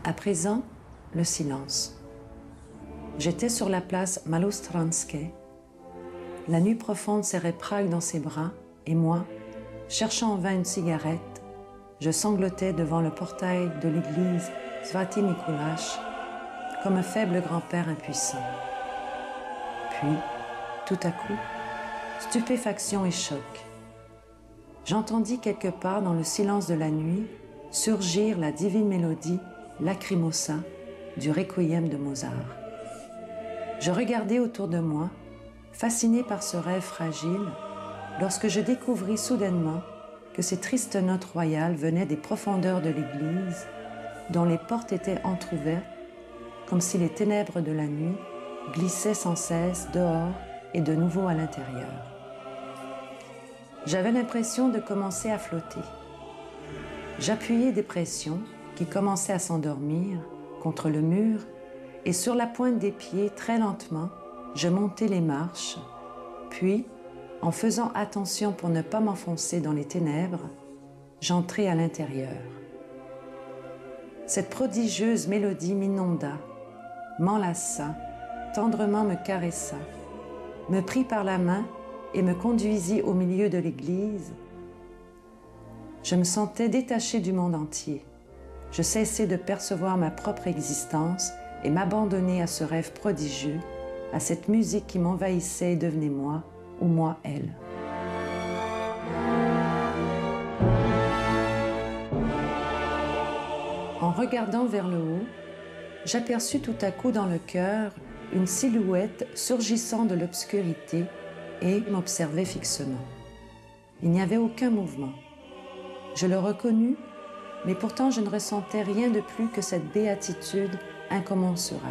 À présent, le silence. J'étais sur la place Malostranské. La nuit profonde serrait Prague dans ses bras et moi, cherchant en vain une cigarette, je sanglotais devant le portail de l'église Svatý Mikuláš comme un faible grand-père impuissant. Puis, tout à coup, stupéfaction et choc. J'entendis quelque part dans le silence de la nuit surgir la divine mélodie Lacrimosa du Requiem de Mozart. Je regardais autour de moi, fasciné par ce rêve fragile, lorsque je découvris soudainement que ces tristes notes royales venaient des profondeurs de l'église, dont les portes étaient entr'ouvertes, comme si les ténèbres de la nuit glissaient sans cesse dehors et de nouveau à l'intérieur. J'avais l'impression de commencer à flotter. J'appuyais des pressions qui commençaient à s'endormir contre le mur et sur la pointe des pieds, très lentement, je montais les marches, puis, en faisant attention pour ne pas m'enfoncer dans les ténèbres, j'entrai à l'intérieur. Cette prodigieuse mélodie m'inonda, m'enlaça, tendrement me caressa, me prit par la main et me conduisit au milieu de l'église. Je me sentais détaché du monde entier. Je cessais de percevoir ma propre existence et m'abandonnais à ce rêve prodigieux, à cette musique qui m'envahissait et devenait moi, ou moi elle. En regardant vers le haut, j'aperçus tout à coup dans le cœur une silhouette surgissant de l'obscurité et m'observait fixement. Il n'y avait aucun mouvement. Je le reconnus, mais pourtant je ne ressentais rien de plus que cette béatitude incommensurable.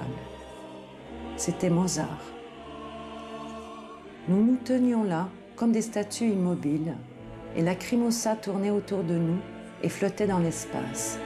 C'était Mozart. Nous nous tenions là comme des statues immobiles et Lacrimosa tournait autour de nous et flottait dans l'espace.